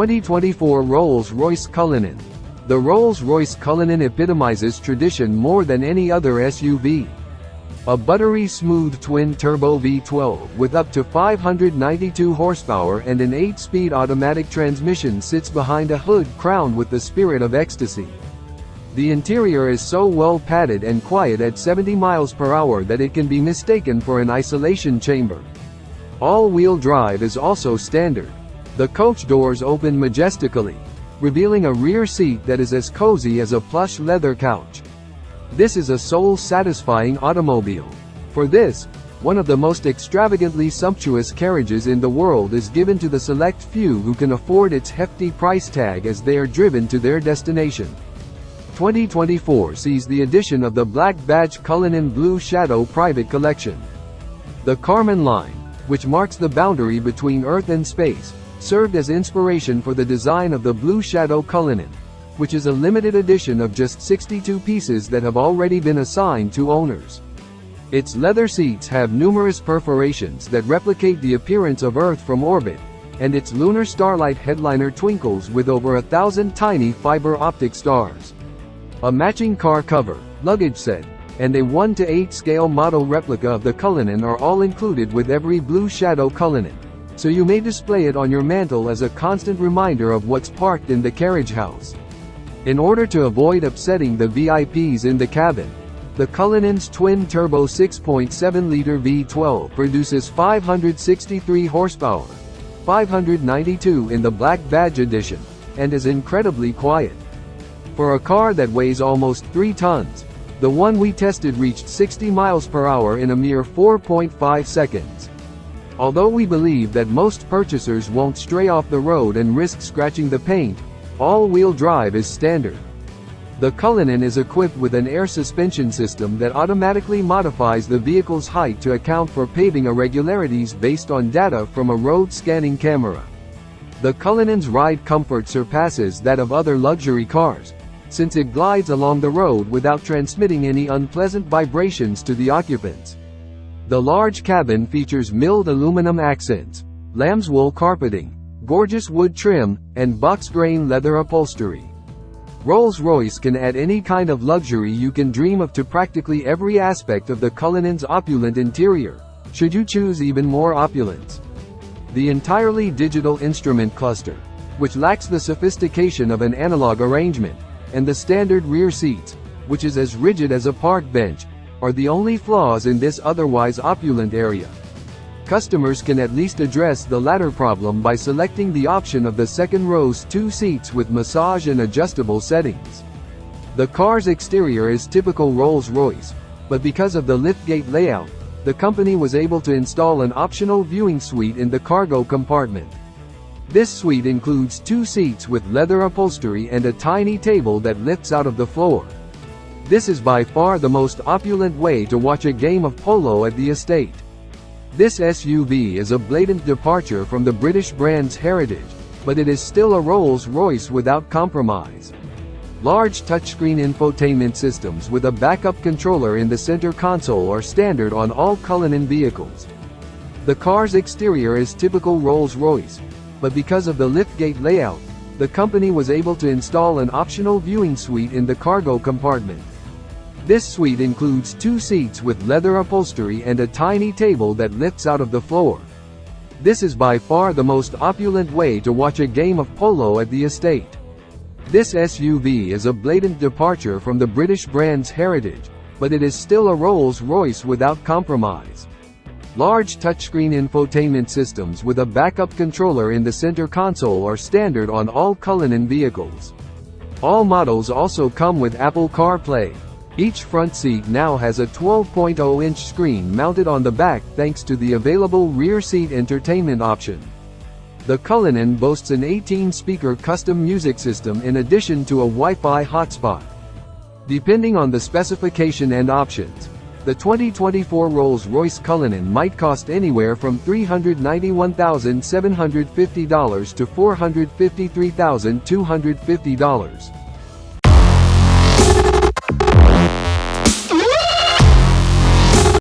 2024 Rolls Royce Cullinan. The Rolls Royce Cullinan epitomizes tradition more than any other SUV. A buttery-smooth twin-turbo V12 with up to 592 horsepower and an 8-speed automatic transmission sits behind a hood crowned with the spirit of ecstasy. The interior is so well padded and quiet at 70 miles per hour that it can be mistaken for an isolation chamber. All-wheel drive is also standard. The coach doors open majestically, revealing a rear seat that is as cozy as a plush leather couch. This is a soul-satisfying automobile. For this, one of the most extravagantly sumptuous carriages in the world is given to the select few who can afford its hefty price tag as they are driven to their destination. 2024 sees the addition of the Black Badge Cullinan Blue Shadow Private Collection. The Carmen line, which marks the boundary between Earth and space, served as inspiration for the design of the Blue Shadow Cullinan, which is a limited edition of just 62 pieces that have already been assigned to owners. Its leather seats have numerous perforations that replicate the appearance of Earth from orbit, and its lunar starlight headliner twinkles with over 1,000 tiny fiber optic stars. A matching car cover, luggage set, and a 1:8 scale model replica of the Cullinan are all included with every Blue Shadow Cullinan, so you may display it on your mantle as a constant reminder of what's parked in the carriage house. In order to avoid upsetting the VIPs in the cabin, the Cullinan's twin-turbo 6.7-liter V12 produces 563 horsepower, 592 in the Black Badge edition, and is incredibly quiet. For a car that weighs almost 3 tons, the one we tested reached 60 miles per hour in a mere 4.5 seconds. Although we believe that most purchasers won't stray off the road and risk scratching the paint, all-wheel drive is standard. The Cullinan is equipped with an air suspension system that automatically modifies the vehicle's height to account for paving irregularities based on data from a road scanning camera. The Cullinan's ride comfort surpasses that of other luxury cars, since it glides along the road without transmitting any unpleasant vibrations to the occupants. The large cabin features milled aluminum accents, lamb's wool carpeting, gorgeous wood trim, and box-grain leather upholstery. Rolls-Royce can add any kind of luxury you can dream of to practically every aspect of the Cullinan's opulent interior, should you choose even more opulence. The entirely digital instrument cluster, which lacks the sophistication of an analog arrangement, and the standard rear seats, which is as rigid as a park bench, are the only flaws in this otherwise opulent area. Customers can at least address the latter problem by selecting the option of the second row's 2 seats with massage and adjustable settings. The car's exterior is typical Rolls-Royce, but because of the liftgate layout, the company was able to install an optional viewing suite in the cargo compartment. This suite includes 2 seats with leather upholstery and a tiny table that lifts out of the floor. This is by far the most opulent way to watch a game of polo at the estate. This SUV is a blatant departure from the British brand's heritage, but it is still a Rolls-Royce without compromise. Large touchscreen infotainment systems with a backup controller in the center console are standard on all Cullinan vehicles. The car's exterior is typical Rolls-Royce, but because of the liftgate layout, the company was able to install an optional viewing suite in the cargo compartment. This suite includes 2 seats with leather upholstery and a tiny table that lifts out of the floor. This is by far the most opulent way to watch a game of polo at the estate. This SUV is a blatant departure from the British brand's heritage, but it is still a Rolls-Royce without compromise. Large touchscreen infotainment systems with a backup controller in the center console are standard on all Cullinan vehicles. All models also come with Apple CarPlay. Each front seat now has a 12.0-inch screen mounted on the back thanks to the available rear seat entertainment option. The Cullinan boasts an 18-speaker custom music system in addition to a Wi-Fi hotspot. Depending on the specification and options, the 2024 Rolls-Royce Cullinan might cost anywhere from $391,750 to $453,250.